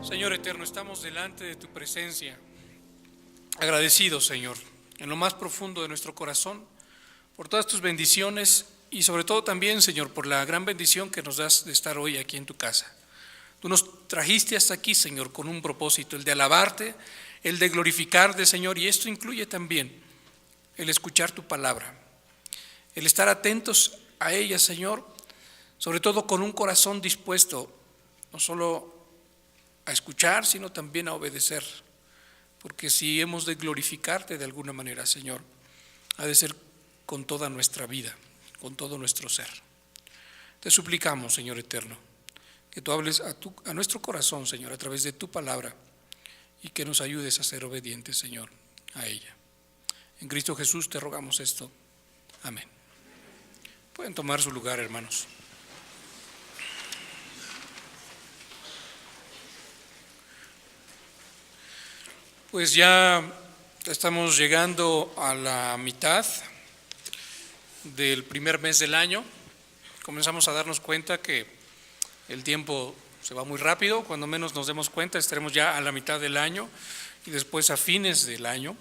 Señor eterno, estamos delante de tu presencia, agradecidos, Señor, en lo más profundo de nuestro corazón, por todas tus bendiciones y sobre todo también, Señor, por la gran bendición que nos das de estar hoy aquí en tu casa. Tú nos trajiste hasta aquí, Señor, con un propósito, el de alabarte, el de glorificarte, Señor, y esto incluye también el escuchar tu palabra, el estar atentos a ella, Señor, sobre todo con un corazón dispuesto, no solo a escuchar, sino también a obedecer, porque si hemos de glorificarte de alguna manera, Señor, ha de ser con toda nuestra vida, con todo nuestro ser. Te suplicamos, Señor eterno, que tú hables a nuestro corazón, Señor, a través de tu palabra y que nos ayudes a ser obedientes, Señor, a ella. En Cristo Jesús te rogamos esto. Amén. Pueden tomar su lugar, hermanos. Pues ya estamos llegando a la mitad del primer mes del año. Comenzamos a darnos cuenta que el tiempo se va muy rápido. Cuando menos nos demos cuenta, estaremos ya a la mitad del año y después a fines del año.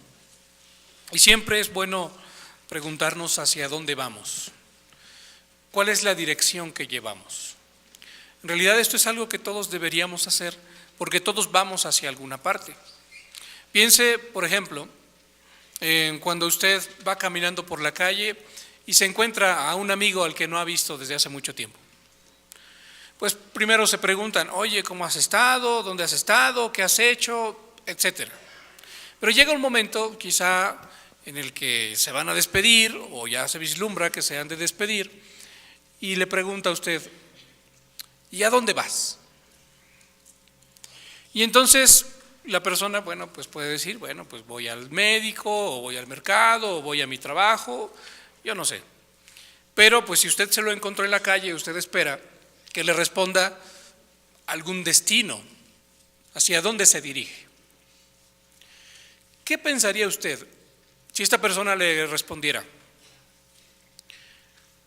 Y siempre es bueno preguntarnos hacia dónde vamos. ¿Cuál es la dirección que llevamos? En realidad esto es algo que todos deberíamos hacer porque todos vamos hacia alguna parte. Piense, por ejemplo, en cuando usted va caminando por la calle y se encuentra a un amigo al que no ha visto desde hace mucho tiempo. Pues primero se preguntan, oye, ¿cómo has estado? ¿Dónde has estado? ¿Qué has hecho? Etcétera. Pero llega un momento, quizá, en el que se van a despedir o ya se vislumbra que se han de despedir y le pregunta a usted, ¿y a dónde vas? Y entonces la persona, bueno, pues puede decir, bueno, pues voy al médico, o voy al mercado, o voy a mi trabajo, yo no sé. Pero pues si usted se lo encontró en la calle, usted espera que le responda algún destino, hacia dónde se dirige. ¿Qué pensaría usted si esta persona le respondiera?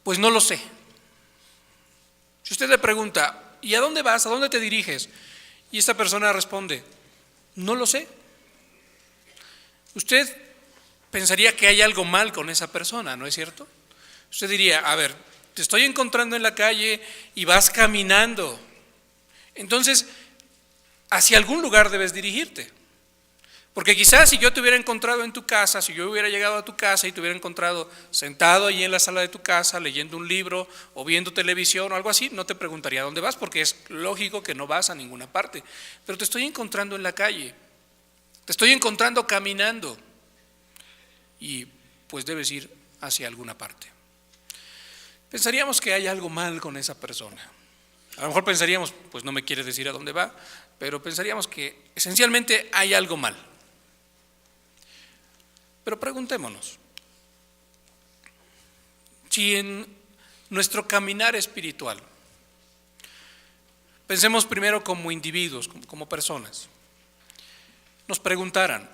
Pues no lo sé. Si usted le pregunta, ¿y a dónde vas? ¿A dónde te diriges? Y esta persona responde, no lo sé. Usted pensaría que hay algo mal con esa persona, ¿no es cierto? Usted diría, a ver, te estoy encontrando en la calle y vas caminando. Entonces, hacia algún lugar debes dirigirte. Porque quizás si yo te hubiera encontrado en tu casa, si yo hubiera llegado a tu casa y te hubiera encontrado sentado allí en la sala de tu casa leyendo un libro o viendo televisión o algo así, no te preguntaría dónde vas porque es lógico que no vas a ninguna parte. Pero te estoy encontrando en la calle, te estoy encontrando caminando y pues debes ir hacia alguna parte. Pensaríamos que hay algo mal con esa persona. A lo mejor pensaríamos, pues no me quiere decir a dónde va, pero pensaríamos que esencialmente hay algo mal. Pero preguntémonos, si en nuestro caminar espiritual, pensemos primero como individuos, como personas, nos preguntaran,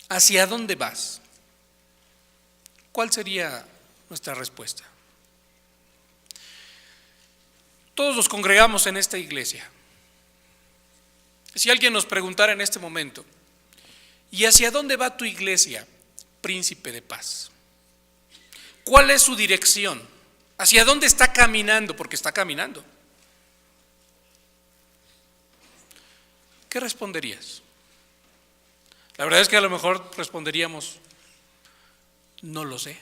¿hacia dónde vas? ¿Cuál sería nuestra respuesta? Todos nos congregamos en esta iglesia. Si alguien nos preguntara en este momento, ¿y hacia dónde va tu iglesia, Príncipe de Paz? ¿Cuál es su dirección? ¿Hacia dónde está caminando? Porque está caminando. ¿Qué responderías? La verdad es que a lo mejor responderíamos, no lo sé.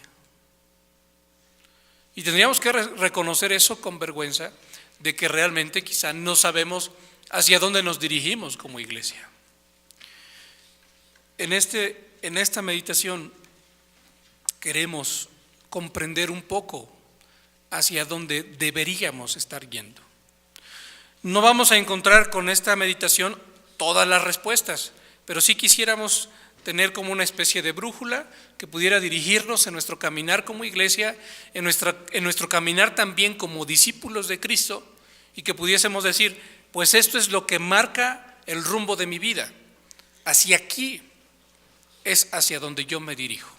Y tendríamos que reconocer eso con vergüenza, de que realmente quizá no sabemos hacia dónde nos dirigimos como iglesia. En esta meditación queremos comprender un poco hacia dónde deberíamos estar yendo. No vamos a encontrar con esta meditación todas las respuestas, pero sí quisiéramos tener como una especie de brújula que pudiera dirigirnos en nuestro caminar como iglesia, en nuestro caminar también como discípulos de Cristo, y que pudiésemos decir, pues esto es lo que marca el rumbo de mi vida. Hacia aquí es hacia donde yo me dirijo.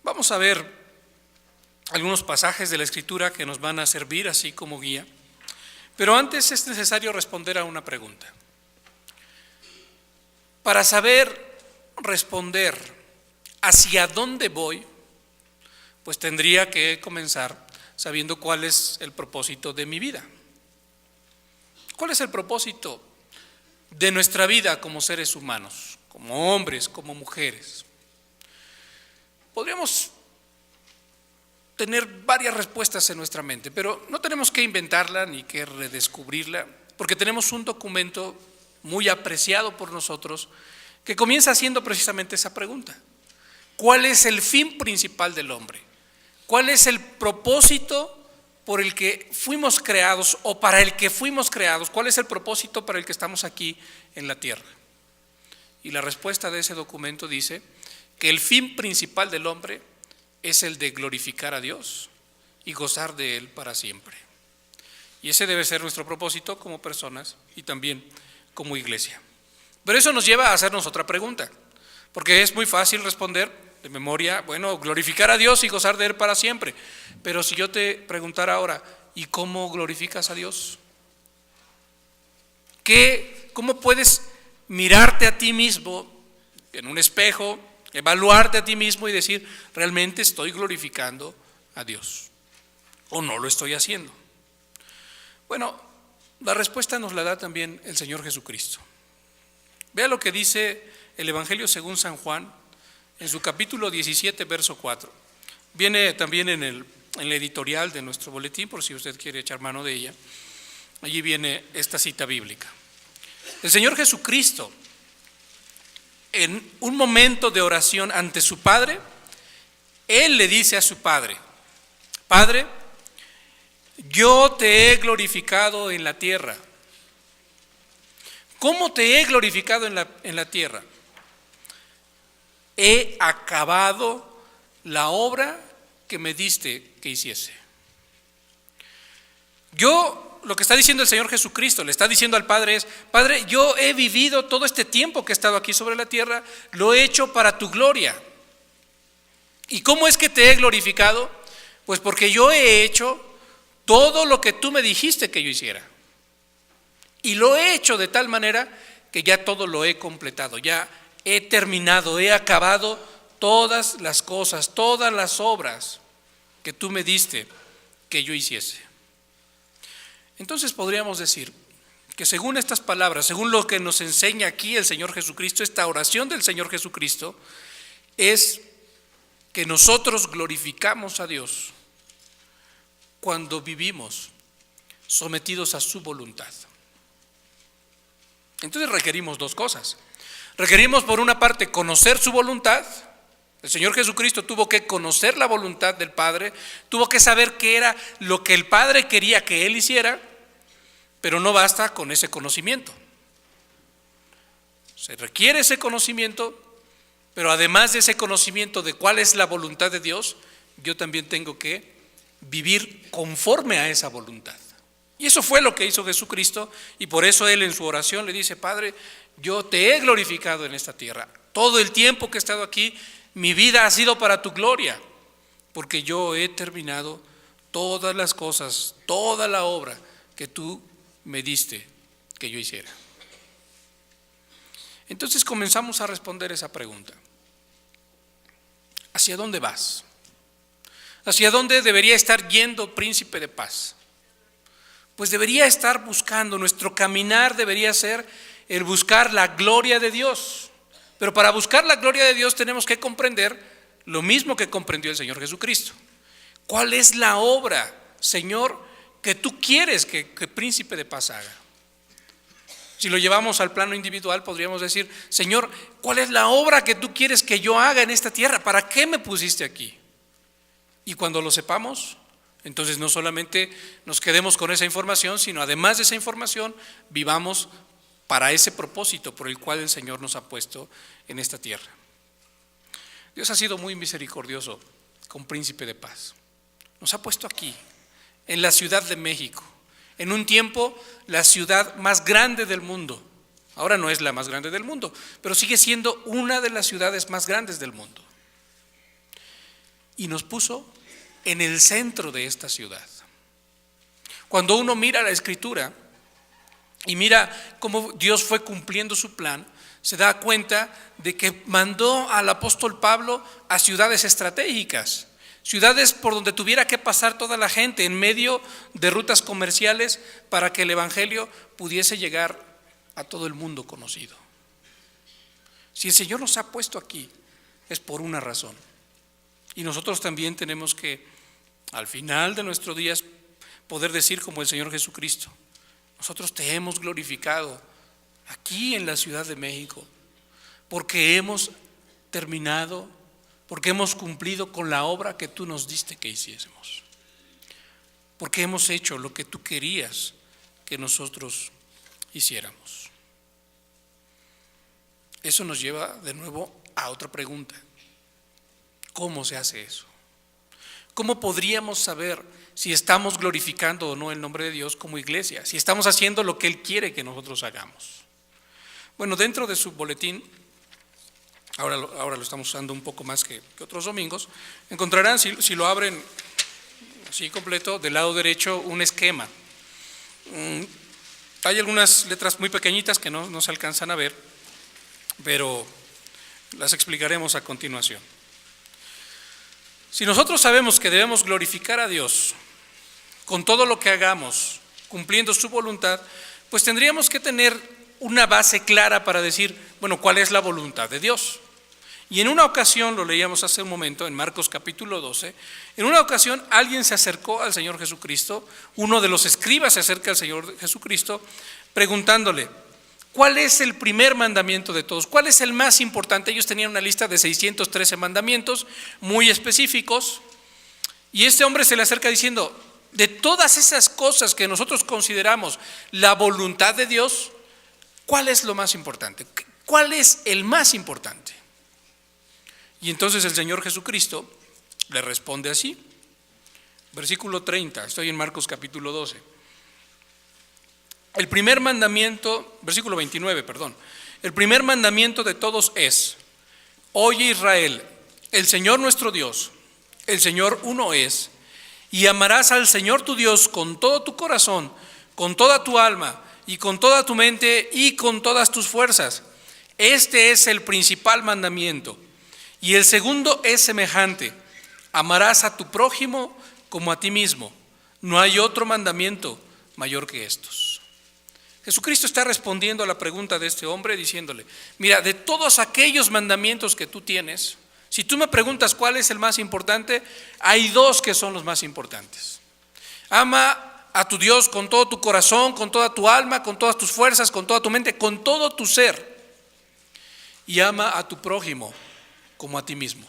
Vamos a ver algunos pasajes de la Escritura que nos van a servir así como guía. Pero antes es necesario responder a una pregunta. Para saber responder hacia dónde voy, pues tendría que comenzar sabiendo cuál es el propósito de mi vida. ¿Cuál es el propósito de nuestra vida como seres humanos, como hombres, como mujeres? Podríamos tener varias respuestas en nuestra mente, pero no tenemos que inventarla ni que redescubrirla, porque tenemos un documento muy apreciado por nosotros que comienza haciendo precisamente esa pregunta. ¿Cuál es el fin principal del hombre? ¿Cuál es el propósito por el que fuimos creados o para el que fuimos creados? ¿Cuál es el propósito para el que estamos aquí en la tierra? Y la respuesta de ese documento dice que el fin principal del hombre es el de glorificar a Dios y gozar de Él para siempre. Y ese debe ser nuestro propósito como personas y también como iglesia. Pero eso nos lleva a hacernos otra pregunta, porque es muy fácil responder de memoria, bueno, glorificar a Dios y gozar de Él para siempre. Pero si yo te preguntara ahora, ¿y cómo glorificas a Dios? ¿Cómo puedes mirarte a ti mismo en un espejo, evaluarte a ti mismo y decir, realmente estoy glorificando a Dios o no lo estoy haciendo? Bueno, la respuesta nos la da también el Señor Jesucristo. Vea lo que dice el Evangelio según San Juan en su capítulo 17, verso 4. Viene también en la editorial de nuestro boletín, por si usted quiere echar mano de ella. Allí viene esta cita bíblica. El Señor Jesucristo, en un momento de oración ante su Padre, Él le dice a su Padre: Padre, yo te he glorificado en la tierra. ¿Cómo te he glorificado en la tierra? He acabado la obra que me diste que hiciese. Lo que está diciendo el Señor Jesucristo, le está diciendo al Padre es: Padre, yo he vivido todo este tiempo que he estado aquí sobre la tierra, lo he hecho para tu gloria. ¿Y cómo es que te he glorificado? Pues porque yo he hecho todo lo que tú me dijiste que yo hiciera. Y lo he hecho de tal manera que ya todo lo he completado, ya he terminado, he acabado todas las cosas, todas las obras que tú me diste que yo hiciese. Entonces podríamos decir que según estas palabras, según lo que nos enseña aquí el Señor Jesucristo, esta oración del Señor Jesucristo, es que nosotros glorificamos a Dios cuando vivimos sometidos a su voluntad. Entonces requerimos dos cosas. Requerimos, por una parte, conocer su voluntad. El Señor Jesucristo tuvo que conocer la voluntad del Padre, tuvo que saber qué era lo que el Padre quería que Él hiciera, pero no basta con ese conocimiento. Se requiere ese conocimiento, pero además de ese conocimiento de cuál es la voluntad de Dios, yo también tengo que vivir conforme a esa voluntad. Y eso fue lo que hizo Jesucristo, y por eso Él en su oración le dice: Padre, yo te he glorificado en esta tierra. Todo el tiempo que he estado aquí, mi vida ha sido para tu gloria, porque yo he terminado todas las cosas, toda la obra que tú me diste que yo hiciera. Entonces comenzamos a responder esa pregunta: ¿hacia dónde vas? ¿Hacia dónde debería estar yendo, príncipe de paz? Pues debería estar buscando, nuestro caminar debería ser el buscar la gloria de Dios. Pero para buscar la gloria de Dios tenemos que comprender lo mismo que comprendió el Señor Jesucristo. ¿Cuál es la obra, Señor, que tú quieres que príncipe de paz haga? Si lo llevamos al plano individual, podríamos decir: Señor, ¿cuál es la obra que tú quieres que yo haga en esta tierra? ¿Para qué me pusiste aquí? Y cuando lo sepamos, entonces no solamente nos quedemos con esa información, sino además de esa información, vivamos para ese propósito por el cual el Señor nos ha puesto en esta tierra. Dios ha sido muy misericordioso con Príncipe de Paz. Nos ha puesto aquí, en la Ciudad de México, en un tiempo la ciudad más grande del mundo. Ahora no es la más grande del mundo, pero sigue siendo una de las ciudades más grandes del mundo. Y nos puso en el centro de esta ciudad. Cuando uno mira la Escritura y mira cómo Dios fue cumpliendo su plan, se da cuenta de que mandó al apóstol Pablo a ciudades estratégicas, ciudades por donde tuviera que pasar toda la gente en medio de rutas comerciales para que el evangelio pudiese llegar a todo el mundo conocido. Si el Señor nos ha puesto aquí, es por una razón. Y nosotros también tenemos que, al final de nuestros días, poder decir como el Señor Jesucristo: nosotros te hemos glorificado aquí en la Ciudad de México, porque hemos terminado, porque hemos cumplido con la obra que tú nos diste que hiciésemos, porque hemos hecho lo que tú querías que nosotros hiciéramos. Eso nos lleva de nuevo a otra pregunta: ¿cómo se hace eso? ¿Cómo podríamos saber si estamos glorificando o no el nombre de Dios como iglesia? Si estamos haciendo lo que Él quiere que nosotros hagamos. Bueno, dentro de su boletín, ahora lo estamos usando un poco más que otros domingos, encontrarán, si lo abren así completo, del lado derecho un esquema. Hay algunas letras muy pequeñitas que no se alcanzan a ver, pero las explicaremos a continuación. Si nosotros sabemos que debemos glorificar a Dios con todo lo que hagamos, cumpliendo su voluntad, pues tendríamos que tener una base clara para decir, bueno, ¿cuál es la voluntad de Dios? Y en una ocasión, lo leíamos hace un momento en Marcos capítulo 12, en una ocasión alguien se acercó al Señor Jesucristo, uno de los escribas se acerca al Señor Jesucristo preguntándole: ¿cuál es el primer mandamiento de todos? ¿Cuál es el más importante? Ellos tenían una lista de 613 mandamientos muy específicos, y este hombre se le acerca diciendo: de todas esas cosas que nosotros consideramos la voluntad de Dios, ¿cuál es lo más importante? ¿Cuál es el más importante? Y entonces el Señor Jesucristo le responde así, versículo 30, estoy en Marcos capítulo 12. El primer mandamiento, versículo 29, perdón. El primer mandamiento de todos es: oye Israel, el Señor nuestro Dios, el Señor uno es, y amarás al Señor tu Dios con todo tu corazón, con toda tu alma, y con toda tu mente, y con todas tus fuerzas. Este es el principal mandamiento. Y el segundo es semejante: amarás a tu prójimo como a ti mismo. No hay otro mandamiento mayor que estos. Jesucristo está respondiendo a la pregunta de este hombre diciéndole: mira, de todos aquellos mandamientos que tú tienes, si tú me preguntas cuál es el más importante, hay dos que son los más importantes. Ama a tu Dios con todo tu corazón, con toda tu alma, con todas tus fuerzas, con toda tu mente, con todo tu ser. Y ama a tu prójimo como a ti mismo.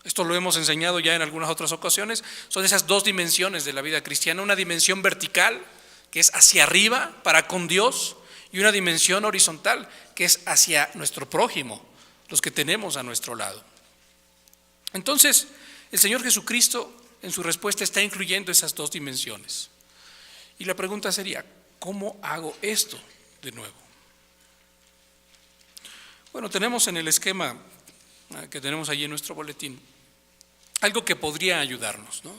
Esto lo hemos enseñado ya en algunas otras ocasiones. Son esas dos dimensiones de la vida cristiana: una dimensión vertical, que es hacia arriba para con Dios, y una dimensión horizontal, que es hacia nuestro prójimo, los que tenemos a nuestro lado. Entonces, el Señor Jesucristo en su respuesta está incluyendo esas dos dimensiones. Y la pregunta sería: ¿cómo hago esto de nuevo? Bueno, tenemos en el esquema que tenemos allí en nuestro boletín algo que podría ayudarnos, ¿no?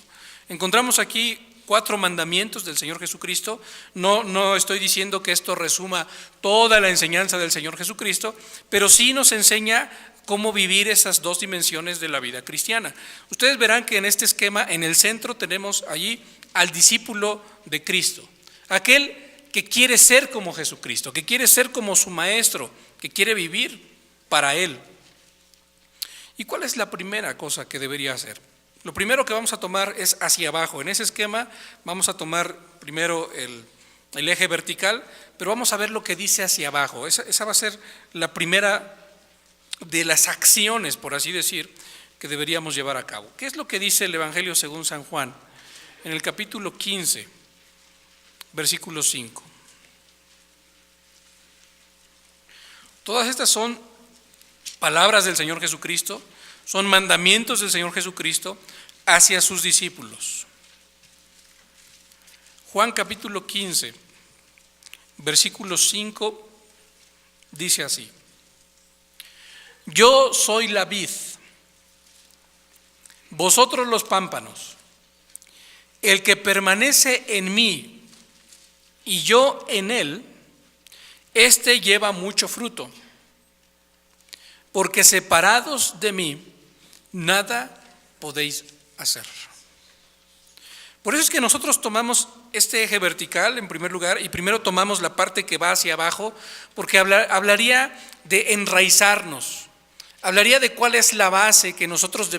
Encontramos aquí 4 mandamientos del Señor Jesucristo. No estoy diciendo que esto resuma toda la enseñanza del Señor Jesucristo, pero sí nos enseña cómo vivir esas dos dimensiones de la vida cristiana. Ustedes verán que en este esquema, en el centro, tenemos allí al discípulo de Cristo, aquel que quiere ser como Jesucristo, que quiere ser como su maestro, que quiere vivir para Él. ¿Y cuál es la primera cosa que debería hacer? Lo primero que vamos a tomar es hacia abajo. En ese esquema vamos a tomar primero el eje vertical, pero vamos a ver lo que dice hacia abajo. Esa va a ser la primera de las acciones, por así decir, que deberíamos llevar a cabo. ¿Qué es lo que dice el Evangelio según San Juan? En el capítulo 15, versículo 5. Todas estas son palabras del Señor Jesucristo, son mandamientos del Señor Jesucristo hacia sus discípulos. Juan capítulo 15, versículo 5, dice así: yo soy la vid, vosotros los pámpanos. El que permanece en mí y yo en él, éste lleva mucho fruto, porque separados de mí, nada podéis hacer. Por eso es que nosotros tomamos este eje vertical en primer lugar y primero tomamos la parte que va hacia abajo, porque hablaría de enraizarnos, hablaría de cuál es la base que nosotros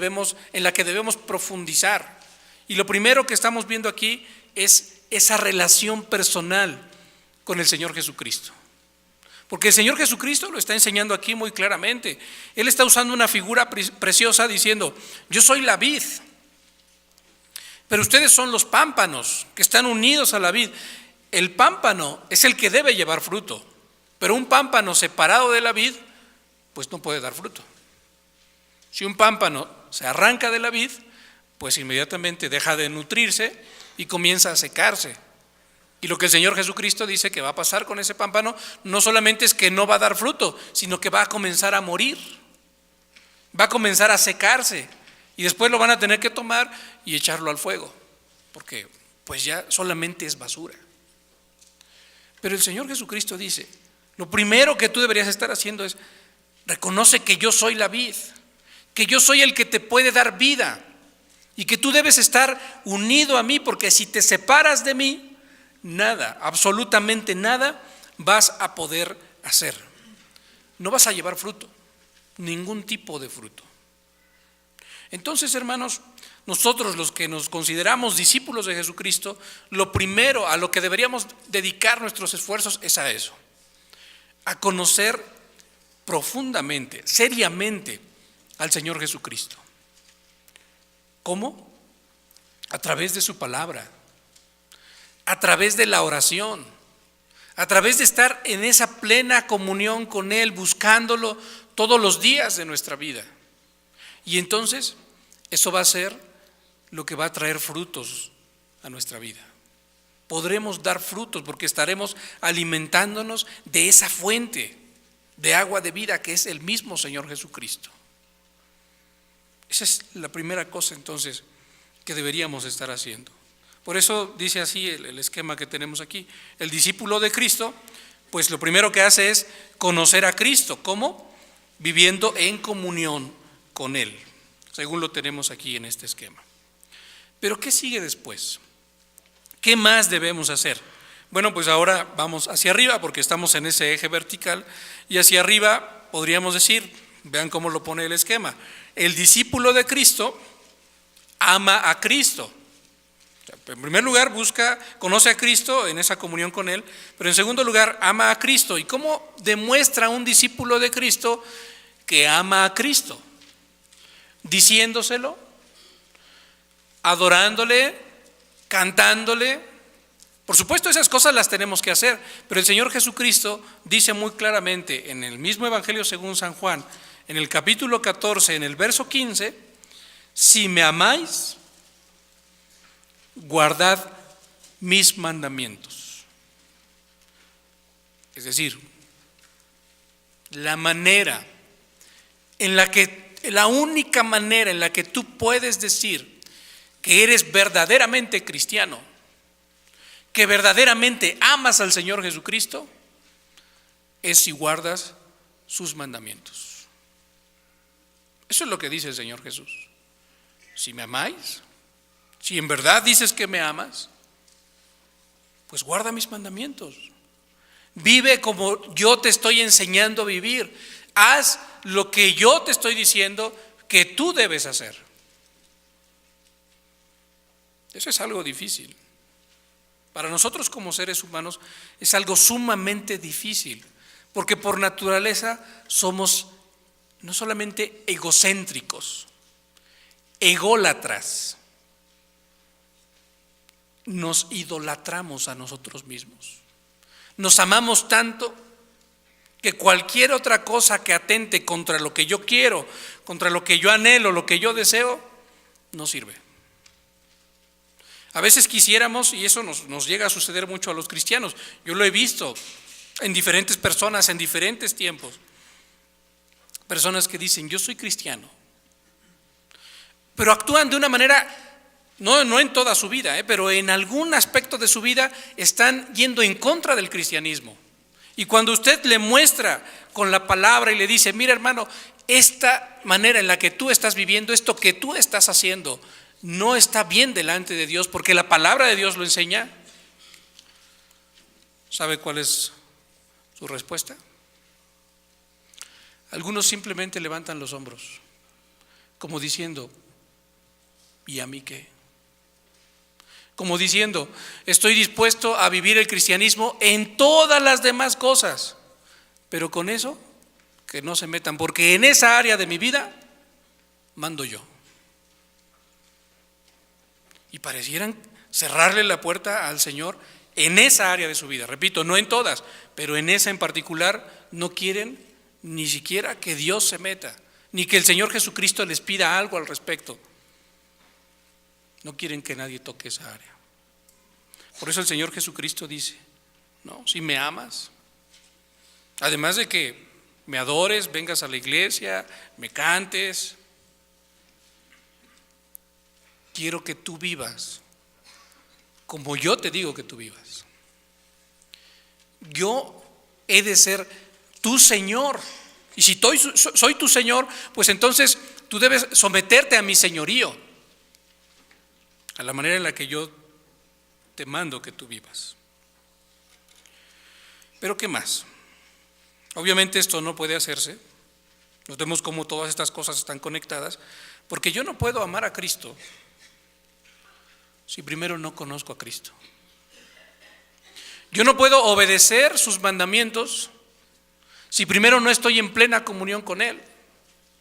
en la que debemos profundizar. Y lo primero que estamos viendo aquí es esa relación personal con el Señor Jesucristo. Porque el Señor Jesucristo lo está enseñando aquí muy claramente. Él está usando una figura preciosa diciendo: yo soy la vid, pero ustedes son los pámpanos que están unidos a la vid. El pámpano es el que debe llevar fruto, pero un pámpano separado de la vid, pues no puede dar fruto. Si un pámpano se arranca de la vid, pues inmediatamente deja de nutrirse y comienza a secarse. Y lo que el Señor Jesucristo dice que va a pasar con ese pámpano, no solamente es que no va a dar fruto, sino que va a comenzar a morir, va a comenzar a secarse, y después lo van a tener que tomar y echarlo al fuego, porque pues ya solamente es basura. Pero el Señor Jesucristo dice: lo primero que tú deberías estar haciendo es: reconoce que yo soy la vid, que yo soy el que te puede dar vida, y que tú debes estar unido a mí, porque si te separas de mí, nada, absolutamente nada vas a poder hacer. No vas a llevar fruto, ningún tipo de fruto. Entonces, hermanos, nosotros los que nos consideramos discípulos de Jesucristo, lo primero a lo que deberíamos dedicar nuestros esfuerzos es a eso, a conocer profundamente, seriamente al Señor Jesucristo. ¿Cómo? A través de su palabra, a través de la oración, a través de estar en esa plena comunión con Él, buscándolo todos los días de nuestra vida. Y entonces eso va a ser lo que va a traer frutos a nuestra vida. Podremos dar frutos porque estaremos alimentándonos de esa fuente de agua de vida que es el mismo Señor Jesucristo. Esa es la primera cosa entonces que deberíamos estar haciendo. Por eso dice así el esquema que tenemos aquí. El discípulo de Cristo, pues lo primero que hace es conocer a Cristo. ¿Cómo? Viviendo en comunión con Él, según lo tenemos aquí en este esquema. Pero ¿qué sigue después? ¿Qué más debemos hacer? Bueno, pues ahora vamos hacia arriba porque estamos en ese eje vertical, y hacia arriba podríamos decir, vean cómo lo pone el esquema: el discípulo de Cristo ama a Cristo. En primer lugar conoce a Cristo en esa comunión con Él, pero en segundo lugar ama a Cristo. ¿Y cómo demuestra un discípulo de Cristo que ama a Cristo? Diciéndoselo, adorándole, cantándole. Por supuesto, esas cosas las tenemos que hacer, pero el Señor Jesucristo dice muy claramente en el mismo Evangelio según San Juan, en el capítulo 14, en el verso 15: si me amáis, guardad mis mandamientos. Es decir, la única manera en la que tú puedes decir que eres verdaderamente cristiano, que verdaderamente amas al Señor Jesucristo, es si guardas sus mandamientos. Eso es lo que dice el Señor Jesús. Si me amáis, si en verdad dices que me amas, pues guarda mis mandamientos. Vive como yo te estoy enseñando a vivir. Haz lo que yo te estoy diciendo que tú debes hacer. Eso es algo difícil. Para nosotros como seres humanos es algo sumamente difícil, porque por naturaleza somos no solamente egocéntricos, ególatras. Nos idolatramos a nosotros mismos. Nos amamos tanto que cualquier otra cosa que atente contra lo que yo quiero, contra lo que yo anhelo, lo que yo deseo, no sirve. A veces quisiéramos, y eso nos llega a suceder mucho a los cristianos, yo lo he visto en diferentes personas, en diferentes tiempos, personas que dicen: yo soy cristiano, pero actúan de una manera no en toda su vida, pero en algún aspecto de su vida están yendo en contra del cristianismo. Y cuando usted le muestra con la palabra y le dice, mira hermano, esta manera en la que tú estás viviendo, esto que tú estás haciendo, no está bien delante de Dios, porque la palabra de Dios lo enseña, ¿sabe cuál es su respuesta? Algunos simplemente levantan los hombros, como diciendo, ¿y a mí qué? Como diciendo, estoy dispuesto a vivir el cristianismo en todas las demás cosas, pero con eso, que no se metan, porque en esa área de mi vida mando yo. Y parecieran cerrarle la puerta al Señor en esa área de su vida. Repito, no en todas, pero en esa en particular no quieren ni siquiera que Dios se meta, ni que el Señor Jesucristo les pida algo al respecto. No quieren que nadie toque esa área. Por eso el Señor Jesucristo dice, no, si me amas, además de que me adores, vengas a la iglesia, me cantes, quiero que tú vivas como yo te digo que tú vivas. Yo he de ser tu Señor. Y si soy tu Señor, pues entonces tú debes someterte a mi señorío, a la manera en la que yo te mando que tú vivas. Pero ¿qué más? Obviamente esto no puede hacerse. Notemos cómo todas estas cosas están conectadas, porque yo no puedo amar a Cristo si primero no conozco a Cristo. Yo no puedo obedecer sus mandamientos si primero no estoy en plena comunión con Él.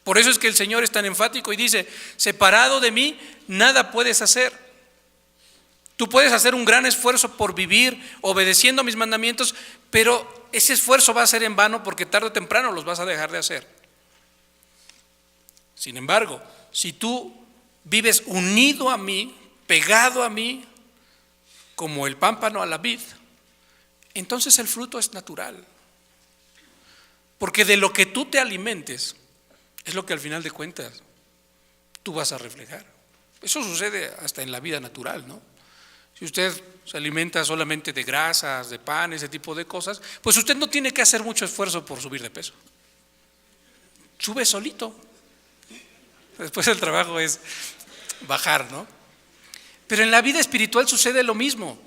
Por eso es que el Señor es tan enfático y dice, separado de mí, nada puedes hacer. Tú puedes hacer un gran esfuerzo por vivir obedeciendo mis mandamientos, pero ese esfuerzo va a ser en vano porque tarde o temprano los vas a dejar de hacer. Sin embargo, si tú vives unido a mí, pegado a mí, como el pámpano a la vid, entonces el fruto es natural. Porque de lo que tú te alimentes es lo que al final de cuentas tú vas a reflejar. Eso sucede hasta en la vida natural, ¿no? Si usted se alimenta solamente de grasas, de pan, ese tipo de cosas, pues usted no tiene que hacer mucho esfuerzo por subir de peso. Sube solito. Después el trabajo es bajar, ¿no? Pero en la vida espiritual sucede lo mismo.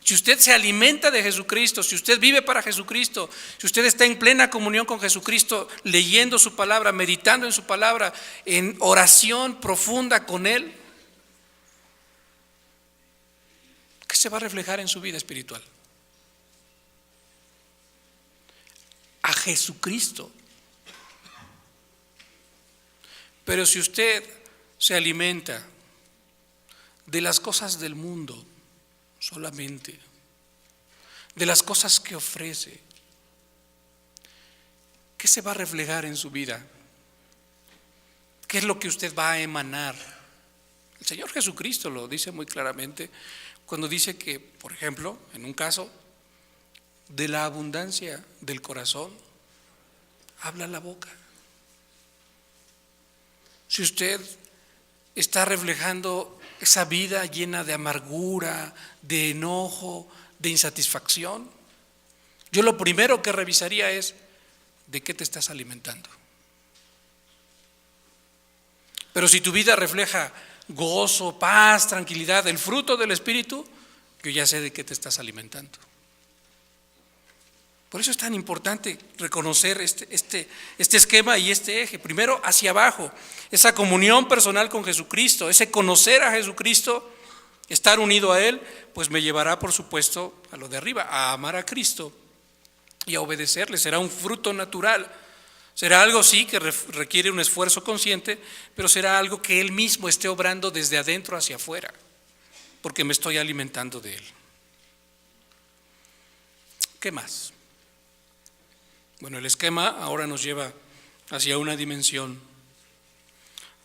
Si usted se alimenta de Jesucristo, si usted vive para Jesucristo, si usted está en plena comunión con Jesucristo, leyendo su palabra, meditando en su palabra, en oración profunda con Él, ¿qué se va a reflejar en su vida espiritual? A Jesucristo. Pero si usted se alimenta de las cosas del mundo solamente, de las cosas que ofrece, ¿qué se va a reflejar en su vida? ¿Qué es lo que usted va a emanar? El Señor Jesucristo lo dice muy claramente cuando dice que, por ejemplo, en un caso, de la abundancia del corazón habla la boca. Si usted está reflejando esa vida llena de amargura, de enojo, de insatisfacción, yo lo primero que revisaría es ¿de qué te estás alimentando? Pero si tu vida refleja gozo, paz, tranquilidad, el fruto del Espíritu, yo ya sé de qué te estás alimentando. Por eso es tan importante reconocer este esquema y este eje. Primero hacia abajo, esa comunión personal con Jesucristo, ese conocer a Jesucristo, estar unido a Él, pues me llevará por supuesto a lo de arriba, a amar a Cristo y a obedecerle. Será un fruto natural, será algo sí que requiere un esfuerzo consciente, pero será algo que Él mismo esté obrando desde adentro hacia afuera, porque me estoy alimentando de Él. ¿Qué más? Bueno, el esquema ahora nos lleva hacia una dimensión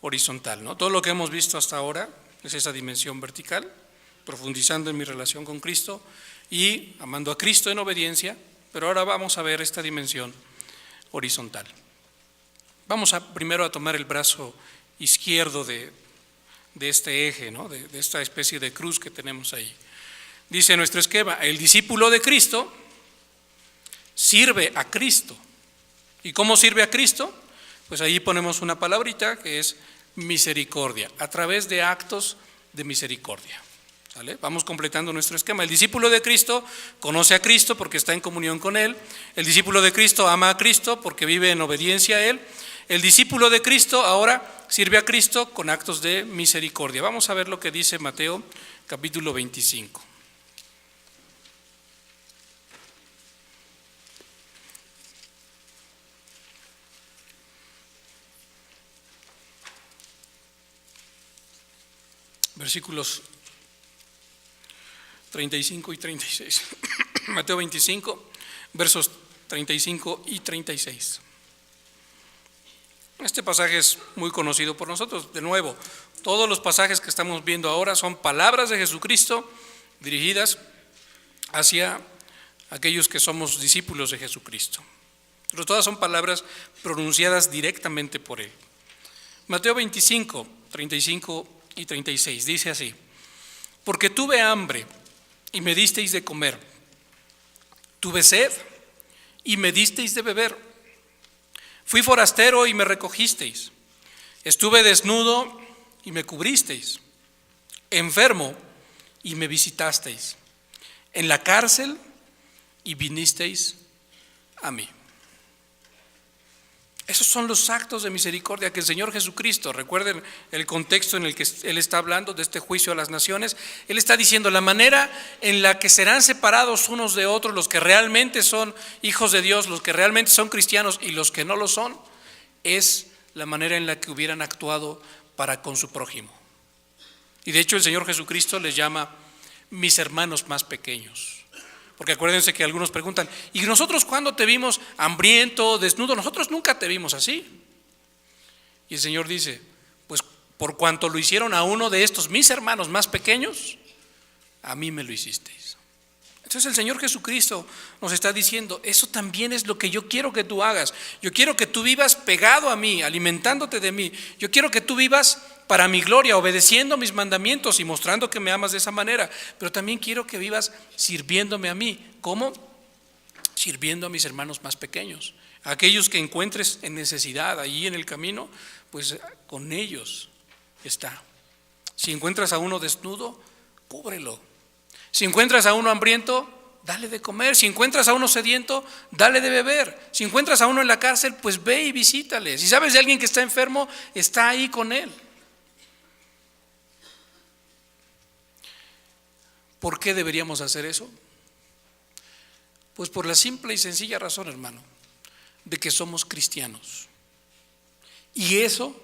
horizontal, ¿no? Todo lo que hemos visto hasta ahora es esa dimensión vertical, profundizando en mi relación con Cristo y amando a Cristo en obediencia, pero ahora vamos a ver esta dimensión horizontal. Vamos primero a tomar el brazo izquierdo de de este eje, ¿no? de esta especie de cruz que tenemos ahí. Dice nuestro esquema: el discípulo de Cristo sirve a Cristo. ¿Y cómo sirve a Cristo? Pues ahí ponemos una palabrita que es misericordia, a través de actos de misericordia. ¿Sale? Vamos completando nuestro esquema. El discípulo de Cristo conoce a Cristo porque está en comunión con Él. El discípulo de Cristo ama a Cristo porque vive en obediencia a Él. El discípulo de Cristo ahora sirve a Cristo con actos de misericordia. Vamos a ver lo que dice Mateo capítulo 25. Versículos 35 y 36. Mateo 25, versos 35 y 36. Este pasaje es muy conocido por nosotros. De nuevo, todos los pasajes que estamos viendo ahora son palabras de Jesucristo dirigidas hacia aquellos que somos discípulos de Jesucristo. Pero todas son palabras pronunciadas directamente por Él. Mateo 25, 35 y 36 dice así: porque tuve hambre y me disteis de comer, tuve sed y me disteis de beber, fui forastero y me recogisteis, estuve desnudo y me cubristeis, enfermo y me visitasteis, en la cárcel y vinisteis a mí. Esos son los actos de misericordia que el Señor Jesucristo, recuerden el contexto en el que Él está hablando de este juicio a las naciones. Él está diciendo la manera en la que serán separados unos de otros los que realmente son hijos de Dios, los que realmente son cristianos y los que no lo son, es la manera en la que hubieran actuado para con su prójimo. Y de hecho el Señor Jesucristo les llama mis hermanos más pequeños. Porque acuérdense que algunos preguntan: ¿y nosotros cuándo te vimos hambriento, desnudo? Nosotros nunca te vimos así. Y el Señor dice: pues por cuanto lo hicieron a uno de estos mis hermanos más pequeños, a mí me lo hicisteis. Entonces el Señor Jesucristo nos está diciendo: eso también es lo que yo quiero que tú hagas. Yo quiero que tú vivas pegado a mí, alimentándote de mí. Yo quiero que tú vivas para mi gloria, obedeciendo mis mandamientos y mostrando que me amas de esa manera. Pero también quiero que vivas sirviéndome a mí. ¿Cómo? Sirviendo a mis hermanos más pequeños. A aquellos que encuentres en necesidad allí en el camino, pues con ellos está. Si encuentras a uno desnudo, cúbrelo. Si encuentras a uno hambriento, dale de comer. Si encuentras a uno sediento, dale de beber. Si encuentras a uno en la cárcel, pues ve y visítale. Si sabes de alguien que está enfermo, está ahí con él. ¿Por qué deberíamos hacer eso? Pues por la simple y sencilla razón, hermano, de que somos cristianos. Y eso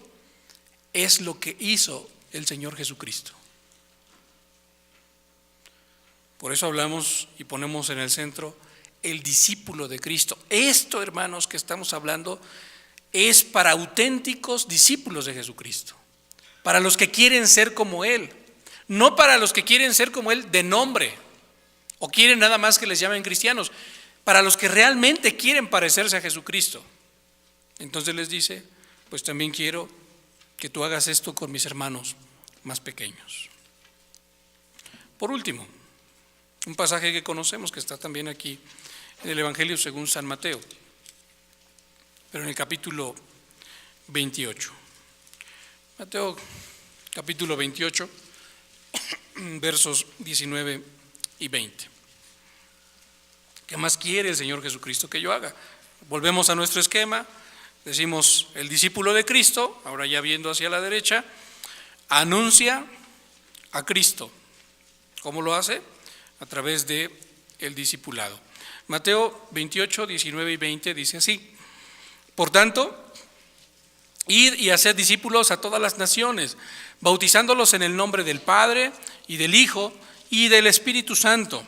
es lo que hizo el Señor Jesucristo. Por eso hablamos y ponemos en el centro el discípulo de Cristo. Esto, hermanos, que estamos hablando es para auténticos discípulos de Jesucristo, para los que quieren ser como Él. No para los que quieren ser como Él de nombre o quieren nada más que les llamen cristianos, para los que realmente quieren parecerse a Jesucristo. Entonces les dice: pues también quiero que tú hagas esto con mis hermanos más pequeños. Por último, un pasaje que conocemos que está también aquí en el Evangelio según San Mateo, pero en el capítulo 28. Mateo capítulo 28. Versos 19 y 20. ¿Qué más quiere el Señor Jesucristo que yo haga? Volvemos a nuestro esquema. Decimos: el discípulo de Cristo, ahora ya viendo hacia la derecha, anuncia a Cristo. ¿Cómo lo hace? A través de el discipulado. Mateo 28, 19 y 20 dice así: por tanto, id y haced discípulos a todas las naciones, bautizándolos en el nombre del Padre y del Hijo y del Espíritu Santo.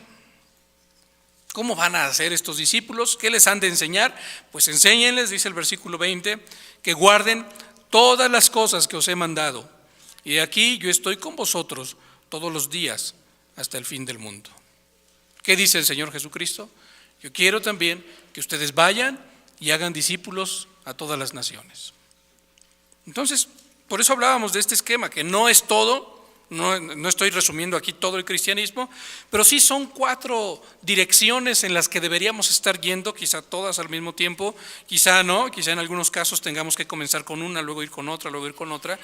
¿Cómo van a hacer estos discípulos? ¿Qué les han de enseñar? Pues enséñenles, dice el versículo 20, que guarden todas las cosas que os he mandado. Y aquí yo estoy con vosotros todos los días hasta el fin del mundo. ¿Qué dice el Señor Jesucristo? Yo quiero también que ustedes vayan y hagan discípulos a todas las naciones. Entonces, Por eso hablábamos de este esquema, que no es todo, no estoy resumiendo aquí todo el cristianismo, pero sí son 4 direcciones en las que deberíamos estar yendo, quizá todas al mismo tiempo, quizá no, quizá en algunos casos tengamos que comenzar con una, luego ir con otra, luego ir con otra,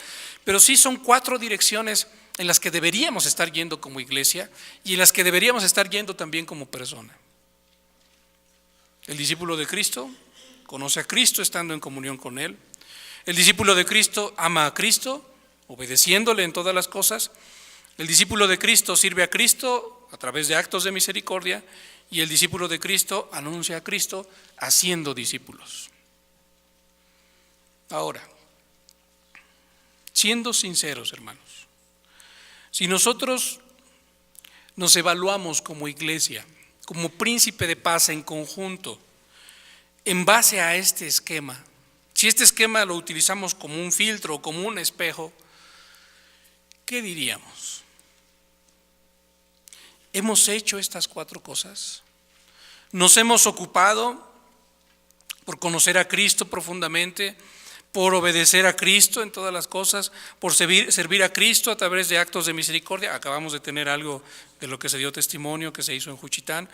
pero sí son 4 direcciones en las que deberíamos estar yendo como iglesia y en las que deberíamos estar yendo también como persona. El discípulo de Cristo conoce a Cristo estando en comunión con Él. El discípulo de Cristo ama a Cristo, obedeciéndole en todas las cosas. El discípulo de Cristo sirve a Cristo a través de actos de misericordia. Y el discípulo de Cristo anuncia a Cristo haciendo discípulos. Ahora, siendo sinceros, hermanos, si nosotros nos evaluamos como iglesia, como príncipe de paz en conjunto, en base a este esquema, si este esquema lo utilizamos como un filtro o como un espejo, ¿qué diríamos? ¿Hemos hecho estas 4 cosas? ¿Nos hemos ocupado por conocer a Cristo profundamente, por obedecer a Cristo en todas las cosas, por servir a Cristo a través de actos de misericordia? Acabamos de tener algo de lo que se dio testimonio, que se hizo en Juchitán.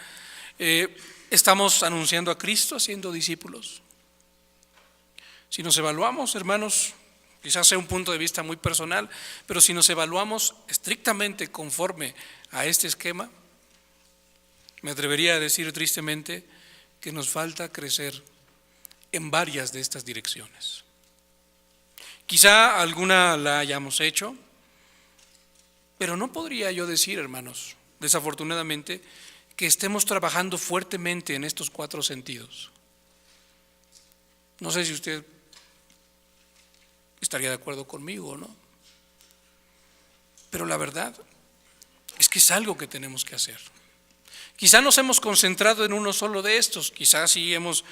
¿Estamos anunciando a Cristo, haciendo discípulos? Si nos evaluamos, hermanos, quizás sea un punto de vista muy personal, pero si nos evaluamos estrictamente conforme a este esquema, me atrevería a decir tristemente que nos falta crecer en varias de estas direcciones. Quizá alguna la hayamos hecho, pero no podría yo decir, hermanos, desafortunadamente, que estemos trabajando fuertemente en estos 4 sentidos. No sé si usted estaría de acuerdo conmigo o no, pero la verdad es que es algo que tenemos que hacer. Quizá nos hemos concentrado en uno solo de estos, quizás sí hemos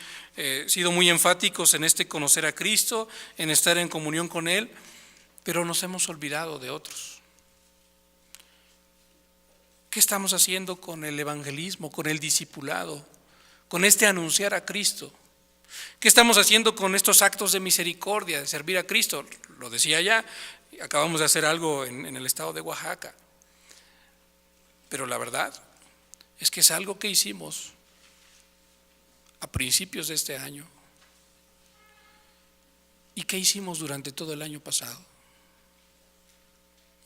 sido muy enfáticos en este conocer a Cristo, en estar en comunión con Él, pero nos hemos olvidado de otros. ¿Qué estamos haciendo con el evangelismo, con el discipulado, con este anunciar a Cristo? ¿Qué estamos haciendo con estos actos de misericordia, de servir a Cristo? Lo decía ya, acabamos de hacer algo en el estado de Oaxaca, pero la verdad es que es algo que hicimos a principios de este año y que hicimos durante todo el año pasado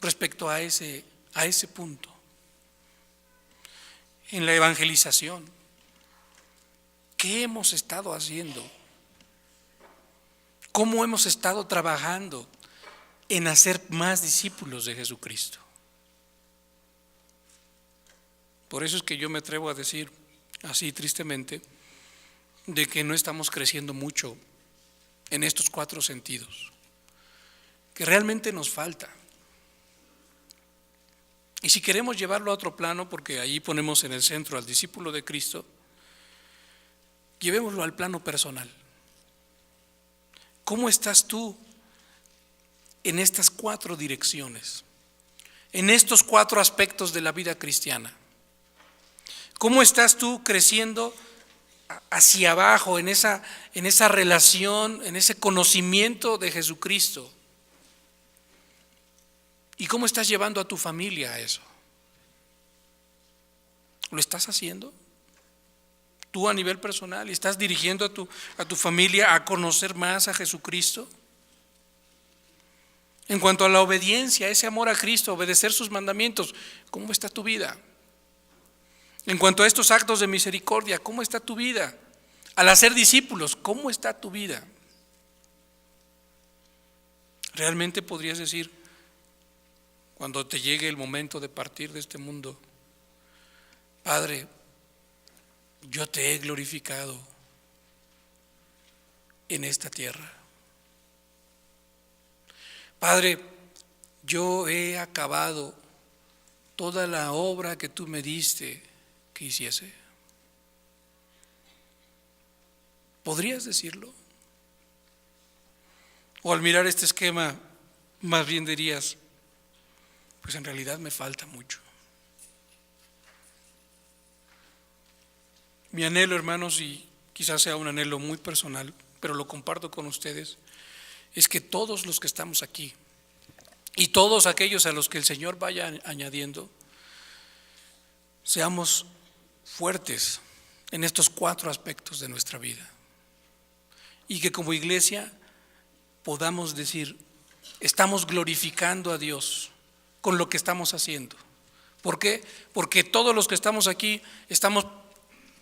respecto a ese punto. En la evangelización, ¿qué hemos estado haciendo? ¿Cómo hemos estado trabajando en hacer más discípulos de Jesucristo? Por eso es que yo me atrevo a decir así tristemente de que no estamos creciendo mucho en estos 4 sentidos, que realmente nos falta. Y si queremos llevarlo a otro plano, porque ahí ponemos en el centro al discípulo de Cristo, llevémoslo al plano personal. ¿Cómo estás tú en estas 4 direcciones, en estos 4 aspectos de la vida cristiana? ¿Cómo estás tú creciendo hacia abajo en esa relación, en ese conocimiento de Jesucristo? ¿Y cómo estás llevando a tu familia a eso? ¿Lo estás haciendo? Tú a nivel personal, ¿estás dirigiendo a tu familia a conocer más a Jesucristo? En cuanto a la obediencia, ese amor a Cristo, obedecer sus mandamientos, ¿cómo está tu vida? En cuanto a estos actos de misericordia, ¿cómo está tu vida? Al hacer discípulos, ¿cómo está tu vida? ¿Realmente podrías decir, cuando te llegue el momento de partir de este mundo, Padre, yo te he glorificado en esta tierra? Padre, yo he acabado toda la obra que tú me diste que hiciese. ¿Podrías decirlo? O al mirar este esquema, más bien dirías, pues en realidad me falta mucho. Mi anhelo, hermanos, y quizás sea un anhelo muy personal, pero lo comparto con ustedes, es que todos los que estamos aquí y todos aquellos a los que el Señor vaya añadiendo, seamos fuertes en estos 4 aspectos de nuestra vida y que como iglesia podamos decir: estamos glorificando a Dios con lo que estamos haciendo. ¿Por qué? Porque todos los que estamos aquí estamos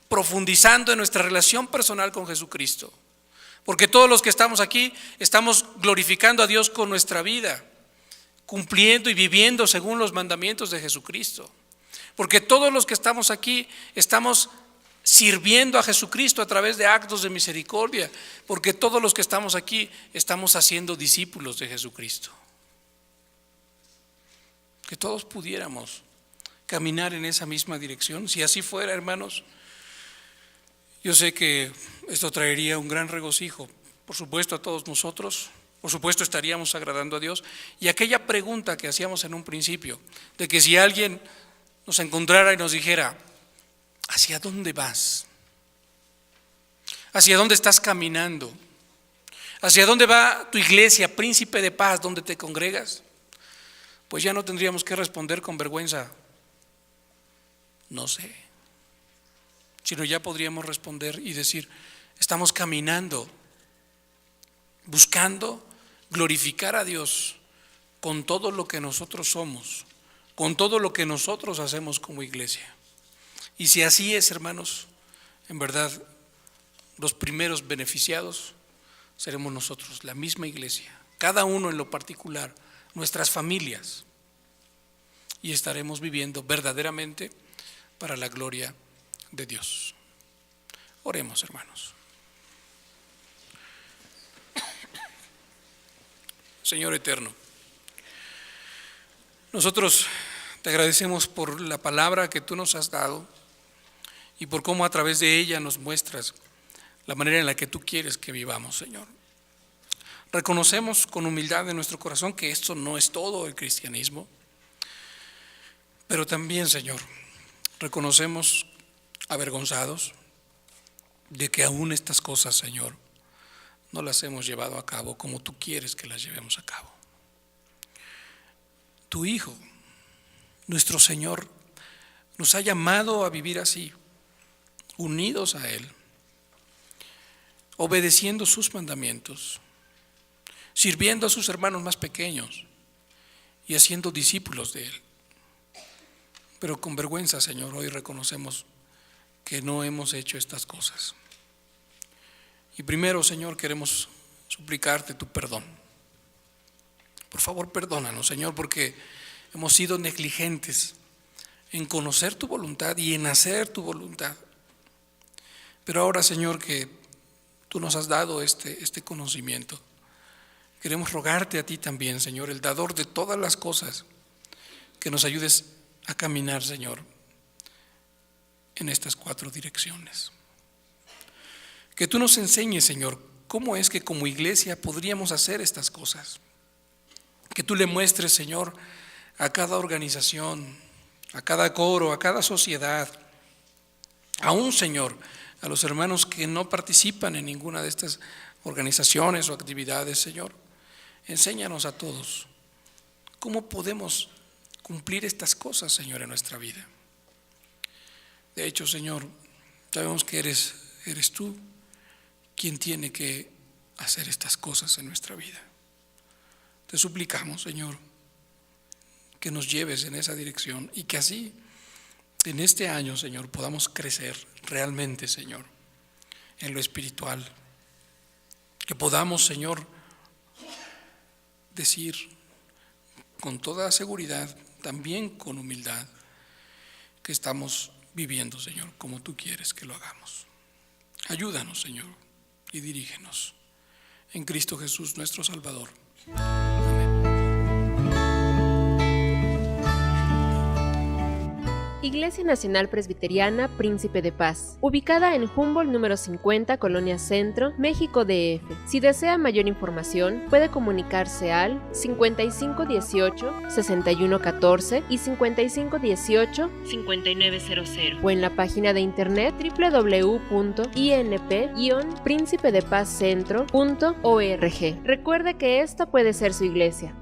profundizando en nuestra relación personal con Jesucristo. Porque todos los que estamos aquí estamos glorificando a Dios con nuestra vida, cumpliendo y viviendo según los mandamientos de Jesucristo. Porque todos los que estamos aquí estamos sirviendo a Jesucristo a través de actos de misericordia. Porque todos los que estamos aquí estamos haciendo discípulos de Jesucristo. Que todos pudiéramos caminar en esa misma dirección. Si así fuera, hermanos, yo sé que esto traería un gran regocijo, por supuesto, a todos nosotros. Por supuesto, estaríamos agradando a Dios. Y aquella pregunta que hacíamos en un principio, de que si alguien nos encontrara y nos dijera: ¿hacia dónde vas? ¿Hacia dónde estás caminando? ¿Hacia dónde va tu iglesia, Príncipe de Paz, donde te congregas? Pues ya no tendríamos que responder con vergüenza: no sé. Sino ya podríamos responder y decir: estamos caminando, buscando glorificar a Dios con todo lo que nosotros somos, con todo lo que nosotros hacemos como iglesia. Y si así es, hermanos, en verdad los primeros beneficiados seremos nosotros, la misma iglesia, cada uno en lo particular, nuestras familias, y estaremos viviendo verdaderamente para la gloria de Dios. Oremos, hermanos. Señor eterno, nosotros te agradecemos por la palabra que tú nos has dado y por cómo a través de ella nos muestras la manera en la que tú quieres que vivamos, Señor. Reconocemos con humildad en nuestro corazón que esto no es todo el cristianismo, pero también, Señor, reconocemos avergonzados de que aún estas cosas, Señor, no las hemos llevado a cabo como tú quieres que las llevemos a cabo. Tu Hijo, nuestro Señor, nos ha llamado a vivir así, unidos a Él, obedeciendo sus mandamientos, sirviendo a sus hermanos más pequeños y haciendo discípulos de Él. Pero con vergüenza, Señor, hoy reconocemos que no hemos hecho estas cosas. Y primero, Señor, queremos suplicarte tu perdón. Por favor, perdónanos, Señor, porque hemos sido negligentes en conocer tu voluntad y en hacer tu voluntad. Pero ahora, Señor, que tú nos has dado este conocimiento, queremos rogarte a ti también, Señor, el dador de todas las cosas, que nos ayudes a caminar, Señor, en estas 4 direcciones. Que tú nos enseñes, Señor, cómo es que como iglesia podríamos hacer estas cosas. Que tú le muestres, Señor, a cada organización, a cada coro, a cada sociedad, aún, Señor, a los hermanos que no participan en ninguna de estas organizaciones o actividades, Señor. Enséñanos a todos cómo podemos cumplir estas cosas, Señor, en nuestra vida. De hecho, Señor, sabemos que eres tú quien tiene que hacer estas cosas en nuestra vida. Te suplicamos, Señor, que nos lleves en esa dirección y que así, en este año, Señor, podamos crecer realmente, Señor, en lo espiritual. Que podamos, Señor, decir con toda seguridad, también con humildad, que estamos viviendo, Señor, como tú quieres que lo hagamos. Ayúdanos, Señor, y dirígenos. En Cristo Jesús, nuestro Salvador. Iglesia Nacional Presbiteriana Príncipe de Paz, ubicada en Humboldt número 50, Colonia Centro, México DF. Si desea mayor información, puede comunicarse al 5518-6114 y 5518-5900 o en la página de internet www.inp-príncipedepazcentro.org. Recuerde que esta puede ser su iglesia.